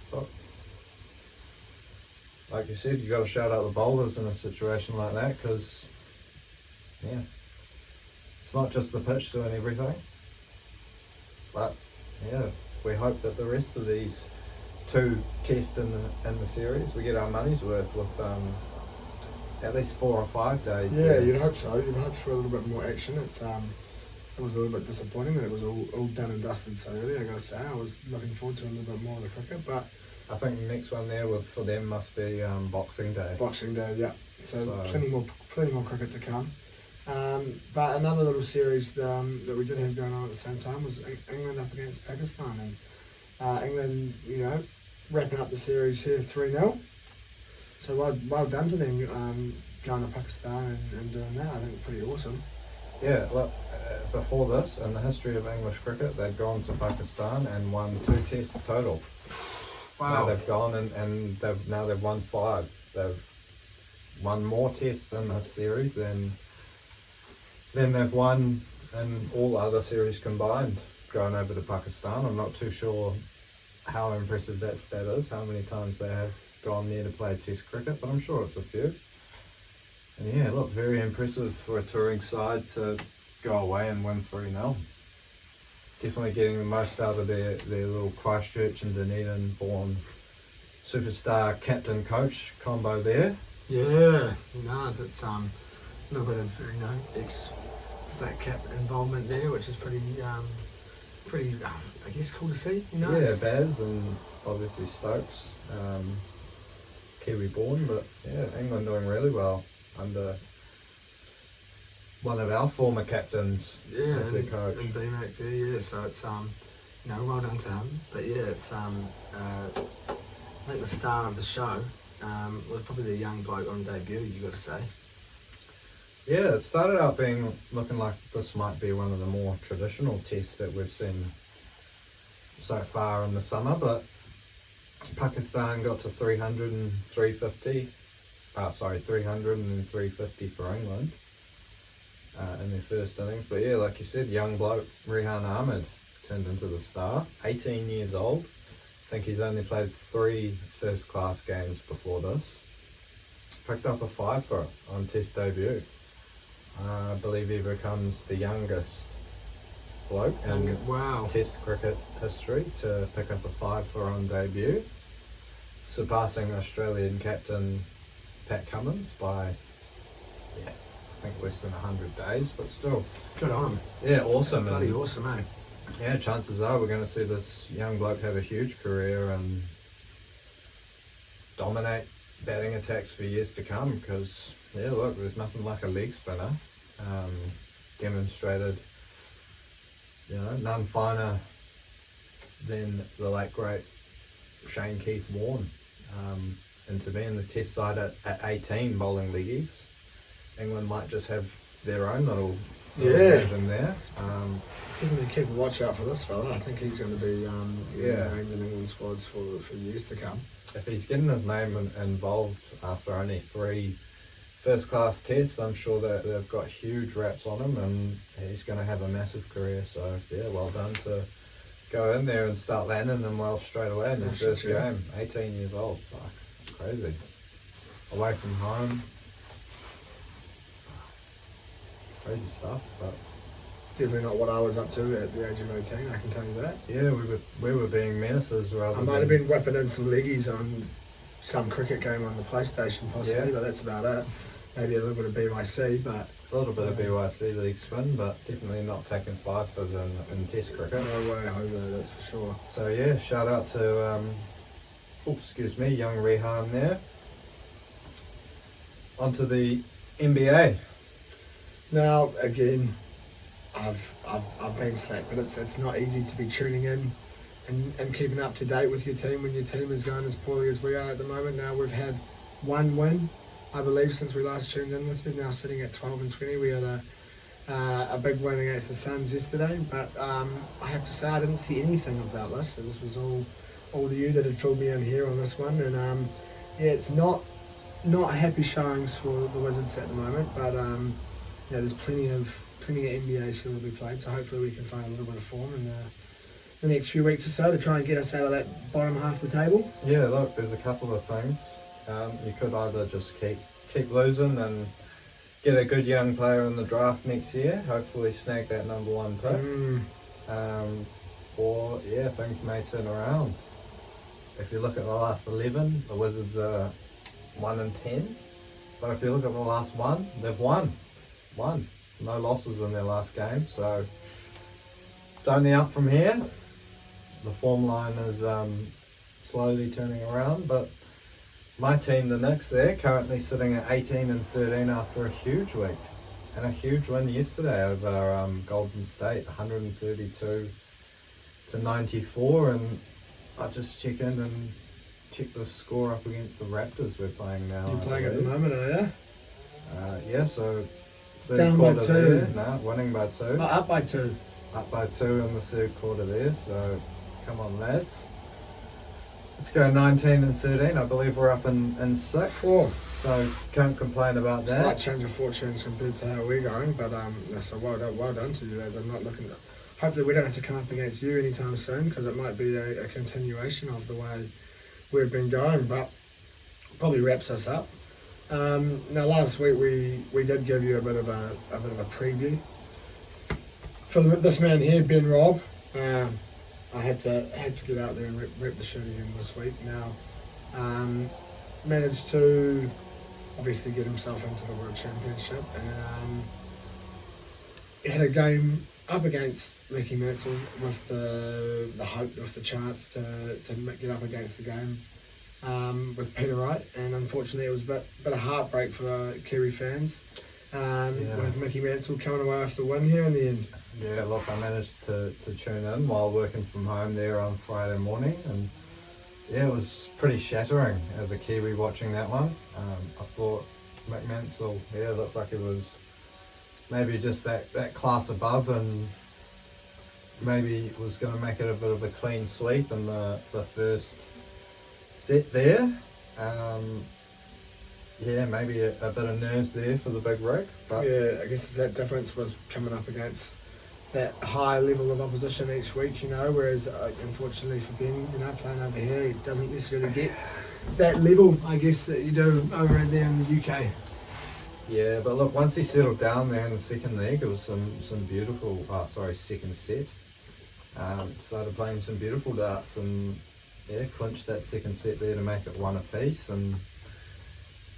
Speaker 4: like you said, you got to shout out the bowlers in a situation like that, because it's not just the pitch doing everything. But we hope that the rest of these 2 tests in the series, we get our money's worth with at least 4 or 5 days.
Speaker 5: Yeah, you'd hope so. You'd hope for a little bit more action. It was a little bit disappointing that it was all done and dusted so early, I gotta say. I was looking forward to a little bit more of the cricket, but
Speaker 4: I think the next one there for them must be Boxing Day.
Speaker 5: Boxing Day, yeah. So plenty more cricket to come. But another little series that we did have going on at the same time was England up against Pakistan, and England, wrapping up the series here 3-0. So well done to them going to Pakistan and doing that. I think pretty awesome.
Speaker 4: Yeah, look, before this, in the history of English cricket, they've gone to Pakistan and won 2 tests total.
Speaker 5: Wow.
Speaker 4: Now they've gone and they've won 5. They've won more tests in this series than they've won in all other series combined, going over to Pakistan. I'm not too sure how impressive that stat is, how many times they have gone there to play test cricket, but I'm sure it's a few. And yeah, look, very impressive for a touring side to go away and win 3-0. Definitely getting the most out of their little Christchurch and Dunedin born superstar captain coach combo there.
Speaker 5: Yeah, it's a little bit of ex-black cap involvement there, which is pretty I guess cool to see.
Speaker 4: Yeah, Baz and obviously Stokes, Kiwi born, but yeah, England doing really well under one of our former captains as their coach.
Speaker 5: And BMAC there, yeah. So it's well done to him. But yeah, it's I think the star of the show was probably the young bloke on debut. You got to say.
Speaker 4: Yeah, it started out looking like this might be one of the more traditional tests that we've seen so far in the summer, but Pakistan got to 300 and 350. 300 and 350 for England in their first innings. But yeah, like you said, young bloke Rehan Ahmed turned into the star. 18 years old. I think he's only played 3 first-class games before this. Picked up a 5 for it on test debut. I believe he becomes the youngest bloke in test cricket history to pick up a 5 for on debut, surpassing Australian captain Pat Cummins by, I think less than 100 days, but still.
Speaker 5: Good on him.
Speaker 4: Yeah, awesome.
Speaker 5: That's bloody awesome, eh?
Speaker 4: Yeah, chances are we're going to see this young bloke have a huge career and dominate batting attacks for years to come, because, look, there's nothing like a leg spinner. Demonstrated, none finer than the late great Shane Keith Warne. And to be in the test side at 18 bowling leggies, England might just have their own little version there.
Speaker 5: Definitely keep a watch out for this fella. I think he's going to be named in England squads for years to come.
Speaker 4: If he's getting his name involved after only 3 first-class tests, I'm sure that they've got huge raps on him, and he's going to have a massive career. So well done to go in there and start landing them well straight away in their first game. 18 years old, fuck, it's crazy. Away from home, crazy stuff, but
Speaker 5: definitely not what I was up to at the age of 18, I can tell you that.
Speaker 4: Yeah, we were being menaces rather than...
Speaker 5: I might have been whipping in some leggies on some cricket game on the PlayStation possibly, but that's about it. Maybe a little bit of BYC, but...
Speaker 4: A little bit of BYC league spin, but definitely not taking 5-fers in test cricket.
Speaker 5: No way, Jose, that's for sure.
Speaker 4: So shout out to, young Rehan there. Onto the NBA.
Speaker 5: Now, again, I've been slack, but it's not easy to be tuning in and keeping up to date with your team when your team is going as poorly as we are at the moment. Now we've had 1 win I believe, since we last tuned in with you. Now sitting at 12 and 20. We had a big win against the Suns yesterday, but I have to say I didn't see anything about this. So this was all you that had filled me in here on this one, and it's not happy showings for the Wizards at the moment, but there's plenty of NBA still to be played, so hopefully we can find a little bit of form in the next few weeks or so to try and get us out of that bottom half of the table.
Speaker 4: Yeah, look, there's a couple of things. You could either just keep losing and get a good young player in the draft next year, hopefully snag that number 1 pick, or things may turn around. If you look at the last 11, the Wizards are 1-10, but if you look at the last one, they've won. No losses in their last game, so it's only up from here. The form line is slowly turning around, but my team, the Knicks, they're currently sitting at 18 and 13 after a huge week and a huge win yesterday over Golden State, 132 to 94, and I just check the score up against the Raptors we're playing now.
Speaker 5: You're playing at the moment, are you?
Speaker 4: Yeah, so third
Speaker 5: Down by
Speaker 4: quarter
Speaker 5: 2.
Speaker 4: there. No, winning by 2.
Speaker 5: Oh, up by 2.
Speaker 4: Up by 2 in the third quarter there, so come on lads. Let's go 19 and 13. I believe we're up in 6.
Speaker 5: 4.
Speaker 4: So can't complain about that.
Speaker 5: Slight change of fortunes compared to how we're going, but so well done to you lads. I'm not looking to... Hopefully we don't have to come up against you anytime soon, because it might be a continuation of the way we've been going, but probably wraps us up. Now last week we did give you a bit of a preview for this man here, Ben Robb. I had to get out there and rep the shirt again this week. Now managed to obviously get himself into the World Championship, and he had a game up against Mickey Mansell with the hope, with the chance to get up against the game with Peter Wright, and unfortunately it was a bit of heartbreak for Kiwi fans with Mickey Mansell coming away with the win here in the end.
Speaker 4: Yeah, look, I managed to tune in while working from home there on Friday morning, and yeah, it was pretty shattering as a Kiwi watching that one. I thought Mick Mansell, looked like it was maybe just that class above, and maybe was going to make it a bit of a clean sweep in the first set there. Maybe a bit of nerves there for the big rig, but
Speaker 5: I guess that difference was coming up against that high level of opposition each week, whereas unfortunately for Ben, playing over here, he doesn't necessarily get that level, I guess, that you do over there in the UK.
Speaker 4: Yeah, but look, once he settled down there in the second leg, it was some beautiful, second set. Started playing some beautiful darts and clinched that second set there to make it 1 apiece, and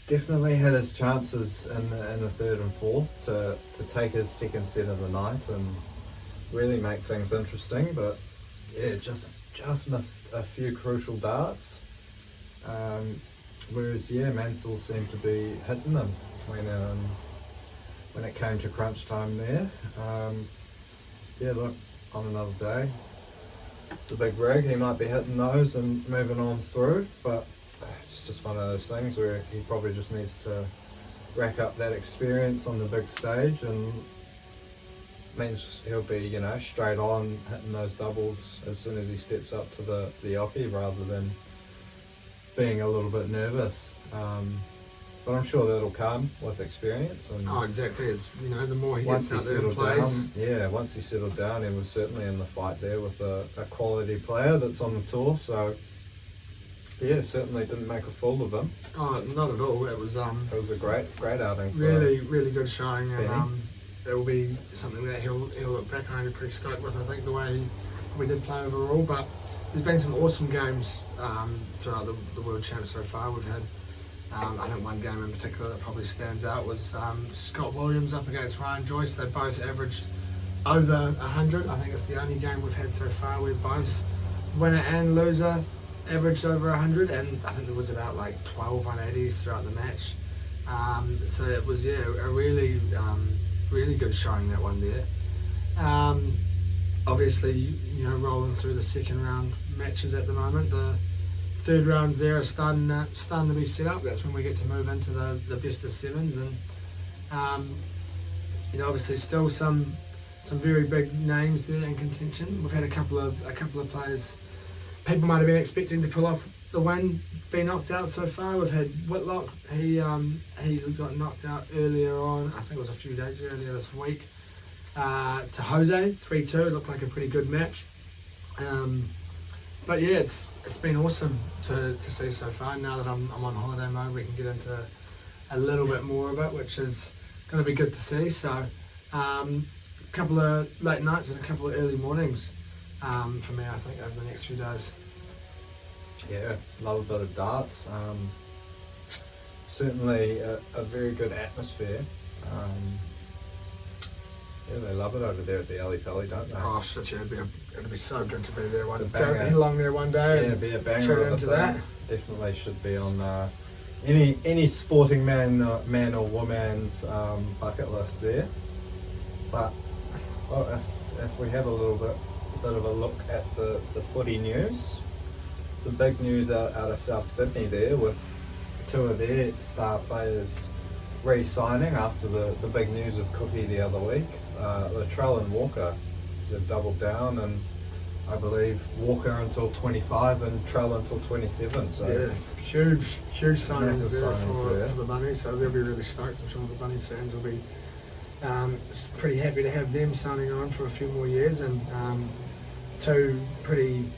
Speaker 4: definitely had his chances in the third and fourth to take his second set of the night and really make things interesting, but just missed a few crucial darts. Whereas Mansell seemed to be hitting them when it came to crunch time there. Look, on another day, the big rig, he might be hitting those and moving on through, but it's just one of those things where he probably just needs to rack up that experience on the big stage, and means he'll be straight on hitting those doubles as soon as he steps up to the Oki, rather than being a little bit nervous. But I'm sure that'll come with experience. And
Speaker 5: exactly. It's the more he gets out there and plays.
Speaker 4: Once he settled down, he was certainly in the fight there with a quality player that's on the tour. So certainly didn't make a fool of him.
Speaker 5: Oh, not at all. It was
Speaker 4: a great outing.
Speaker 5: Really good showing, and it will be something that he'll look back on and be pretty stoked with. I think the way we did play overall, but there's been some awesome games throughout the World Champs so far. We've had. I think one game in particular that probably stands out was Scott Williams up against Ryan Joyce. They both averaged over 100. I think it's the only game we've had so far where both winner and loser averaged over 100, and I think there was about like 12 180s throughout the match. So it was a really good showing, that one there. Obviously, rolling through the second round matches at the moment. third rounds there are starting to be set up. That's when we get to move into the best of sevens, and obviously still some very big names there in contention. We've had a couple of players people might have been expecting to pull off the win, be knocked out so far. We've had Whitlock. He got knocked out earlier on. I think it was a few days earlier this week. To Jose, 3-2. Looked like a pretty good match. But yeah, it's been awesome to see so far. Now that I'm on holiday mode, we can get into a little bit more of it, which is going to be good to see. So a couple of late nights and a couple of early mornings for me, I think, over the next few days.
Speaker 4: Yeah, love a bit of darts. Certainly a very good atmosphere. Yeah, they love it over there at the Ali Pally, don't they?
Speaker 5: Oh shit, yeah, it'd be so good to be there
Speaker 4: Go
Speaker 5: along there one day.
Speaker 4: Yeah, it'd be a banger
Speaker 5: straight
Speaker 4: of a
Speaker 5: into
Speaker 4: thing.
Speaker 5: that.
Speaker 4: Definitely should be on any sporting man or woman's bucket list there. But if we have a bit of a look at the footy news, some big news out of South Sydney there, with two of their star players re-signing after the big news of Cookie the other week. Latrell and Walker, they've doubled down, and I believe Walker until 25 and Trell until 27. So
Speaker 5: yeah, huge signings there for the Bunnies. So they'll be really stoked. I'm sure the Bunnies fans will be pretty happy to have them signing on for a few more years, and two pretty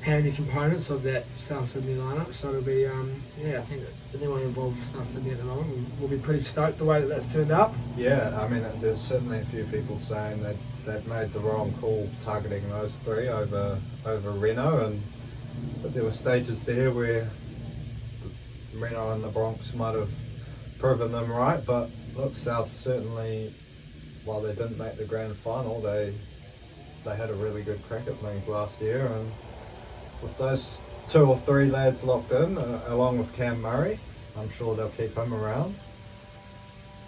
Speaker 5: handy components of that South Sydney lineup. So it'll be, I think anyone involved with South Sydney at the moment will be pretty stoked the way that's turned out.
Speaker 4: Yeah, I mean, there's certainly a few people saying that they've made the wrong call targeting those three over Reno, but there were stages there where Reno and the Bronx might have proven them right. But look, South certainly, while they didn't make the grand final, they had a really good crack at things last year, and with those two or three lads locked in, along with Cam Murray, I'm sure they'll keep him around.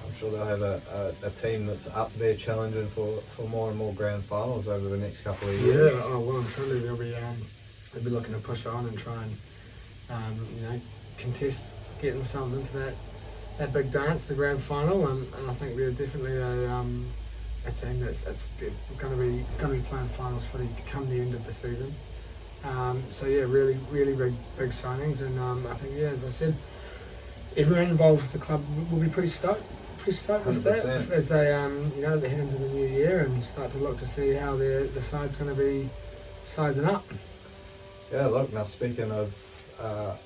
Speaker 4: I'm sure they'll have a team that's up there challenging for more and more grand finals over the next couple of years.
Speaker 5: Yeah, well and truly they'll be looking to push on and try and contest, get themselves into that big dance, the grand final, and I think they're definitely a team that's going to be playing finals footy come the end of the season. So yeah, really big signings, and I think, yeah, as I said, everyone involved with the club will be pretty stoked with that
Speaker 4: 100%.
Speaker 5: as they they head into the new year and start to look to see how the side's going to be sizing up.
Speaker 4: Yeah, look, now speaking of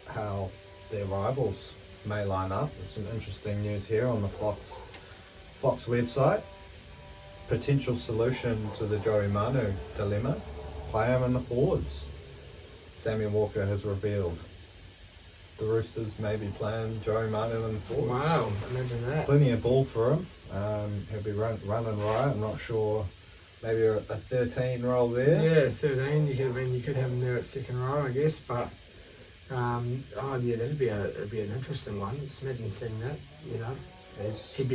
Speaker 4: how their rivals may line up, there's some interesting news here on the Fox website. Potential solution to the Joey Manu dilemma: play him in the forwards. Sammy Walker has revealed the Roosters may be playing Joey Manu in the forwards.
Speaker 5: Wow, imagine that.
Speaker 4: Plenty of ball for him. He'll be running right. I'm not sure. Maybe a 13 role there.
Speaker 5: Yeah, 13. You could have him there at second row, I guess. But that'd be an interesting one. Just imagine seeing that. He'd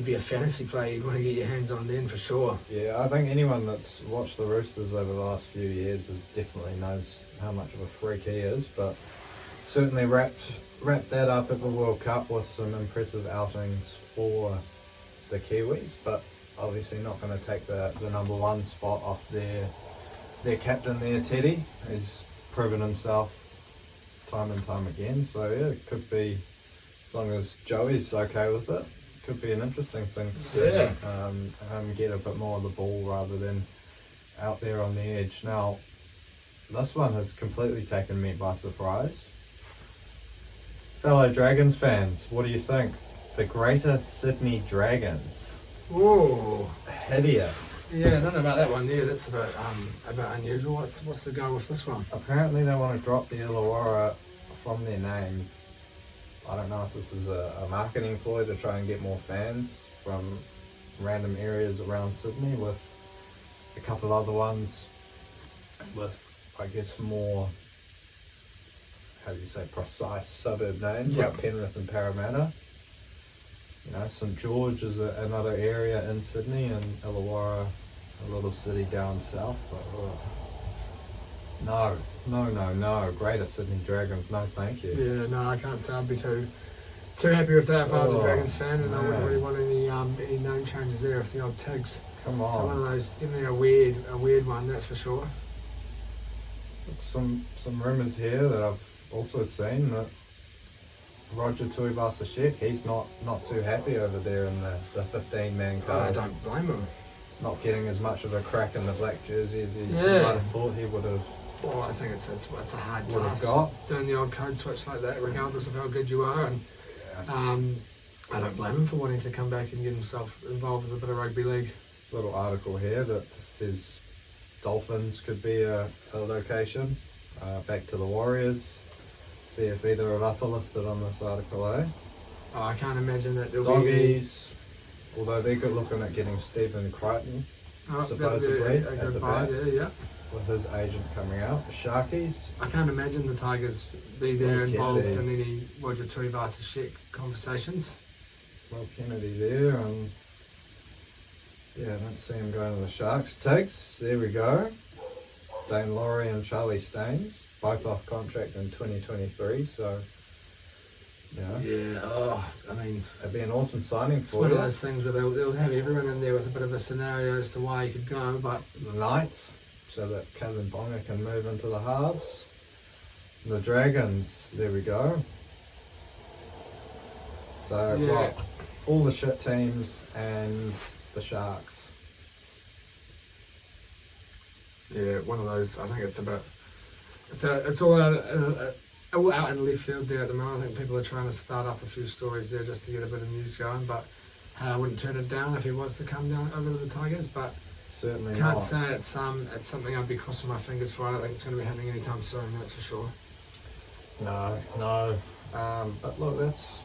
Speaker 5: be a fantasy player you'd want to get your hands on then for sure.
Speaker 4: Yeah, I think anyone that's watched the Roosters over the last few years definitely knows how much of a freak he is. But certainly wrapped that up at the World Cup with some impressive outings for the Kiwis, but obviously not going to take the number one spot off their captain there, Teddy. He's proven himself time and time again, so yeah, it could be, as long as Joey's okay with it, could be an interesting thing to see.
Speaker 5: Yeah.
Speaker 4: Get a bit more of the ball rather than out there on the edge. Now, this one has completely taken me by surprise. Fellow Dragons fans, what do you think? The Greater Sydney Dragons.
Speaker 5: Ooh.
Speaker 4: Hideous.
Speaker 5: Yeah, I don't know about that one. Yeah, that's a bit unusual. What's the go with this one?
Speaker 4: Apparently they want to drop the Illawarra from their name. I don't know if this is a marketing ploy to try and get more fans from random areas around Sydney, with a couple other ones with, I guess, more, how do you say, precise suburb names, like Penrith and Parramatta. St George is another area in Sydney, and Illawarra, a little city down south. But No. Greater Sydney Dragons, no thank you.
Speaker 5: Yeah, no, I can't say I'd be too happy with that if I was a Dragons fan, and I wouldn't really want any name changes there if the old Tigs.
Speaker 4: Come on.
Speaker 5: So one of those, definitely a weird one, that's for sure.
Speaker 4: Some rumours here that I've also seen that Roger Tuivasa-Sheck, he's not too happy over there in the 15-man
Speaker 5: I
Speaker 4: code.
Speaker 5: don't blame him.
Speaker 4: Not getting as much of a crack in the black jersey as he might have thought he would have.
Speaker 5: Well, I think it's a hard
Speaker 4: Would have
Speaker 5: task
Speaker 4: got.
Speaker 5: doing the old code switch like that, regardless of how good you are. And I don't blame him for wanting to come back and get himself involved with a bit of rugby league.
Speaker 4: Little article here that says Dolphins could be a location. Back to the Warriors. See if either of us are listed on this article, eh?
Speaker 5: Oh, I can't imagine that there'll
Speaker 4: Doggies, although they're good looking at getting Stephen Crichton supposedly
Speaker 5: a
Speaker 4: at
Speaker 5: good
Speaker 4: the
Speaker 5: buy
Speaker 4: back.
Speaker 5: there, yeah.
Speaker 4: With his agent coming out. The Sharkies,
Speaker 5: I can't imagine the Tigers be there
Speaker 4: Well,
Speaker 5: involved
Speaker 4: Kennedy.
Speaker 5: in any Roger Tuivasa-Sheck conversations.
Speaker 4: Will Kennedy there, and yeah, I don't see him going to the Sharks. Tigs, there we go. Dane Laurie and Charlie Staines, both off contract in 2023, so yeah,
Speaker 5: I mean,
Speaker 4: it'd be an awesome signing
Speaker 5: it's
Speaker 4: for
Speaker 5: one
Speaker 4: you.
Speaker 5: of those things where they'll have everyone in there with a bit of a scenario as to why he could go, but
Speaker 4: The Knights, so that Kevin Bonga can move into the halves. The Dragons, there we go. So
Speaker 5: Yeah.
Speaker 4: right, all the shit teams and the Sharks.
Speaker 5: yeah, one of those. I think it's all out in left field there at the moment. I think people are trying to start up a few stories there just to get a bit of news going, but I wouldn't turn it down if he was to come down over to the Tigers, but
Speaker 4: Certainly
Speaker 5: can't
Speaker 4: not.
Speaker 5: say it's something I'd be crossing my fingers for. I don't think it's going to be happening anytime soon, that's for sure.
Speaker 4: No. But look, that's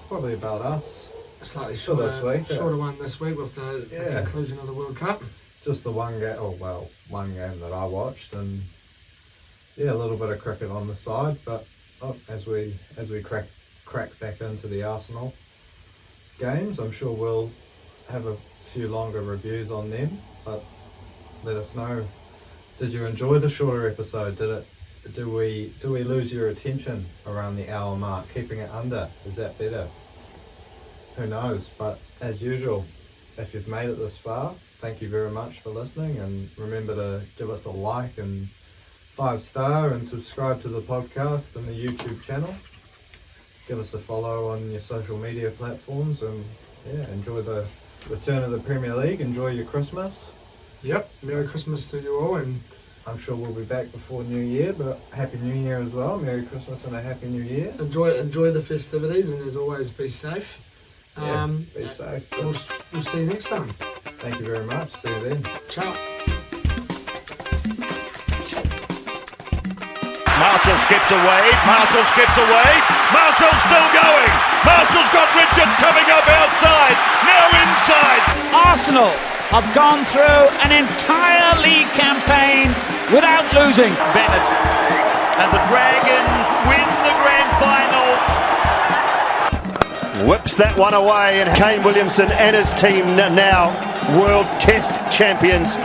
Speaker 4: probably about us.
Speaker 5: A slightly
Speaker 4: For this week, yeah.
Speaker 5: shorter one this week with the conclusion of the World Cup.
Speaker 4: Just the one game, one game that I watched, and yeah, a little bit of cricket on the side. But as we crack back into the Arsenal games, I'm sure we'll have a few longer reviews on them. But let us know. Did you enjoy the shorter episode? Do we lose your attention around the hour mark? Keeping it under, is that better? Who knows? But as usual, if you've made it this far, thank you very much for listening, and remember to give us a like and 5-star and subscribe to the podcast and the YouTube channel. Give us a follow on your social media platforms, and yeah, enjoy the return of the Premier League. Enjoy your Christmas.
Speaker 5: Yep, Merry Christmas to you all, and
Speaker 4: I'm sure we'll be back before New Year, but Happy New Year as well. Merry Christmas and a Happy New Year.
Speaker 5: enjoy the festivities, and as always, be safe.
Speaker 4: Be safe.
Speaker 5: We'll see you next time.
Speaker 4: Thank you very much. See you then.
Speaker 5: Ciao.
Speaker 1: Marshall skips away. Marshall's still going. Marshall's got Richards coming up outside. Now inside.
Speaker 2: Arsenal have gone through an entire league campaign without losing.
Speaker 1: Bennett. And the Dragons win the grand final.
Speaker 3: Whips that one away, and Kane Williamson and his team now World Test champions.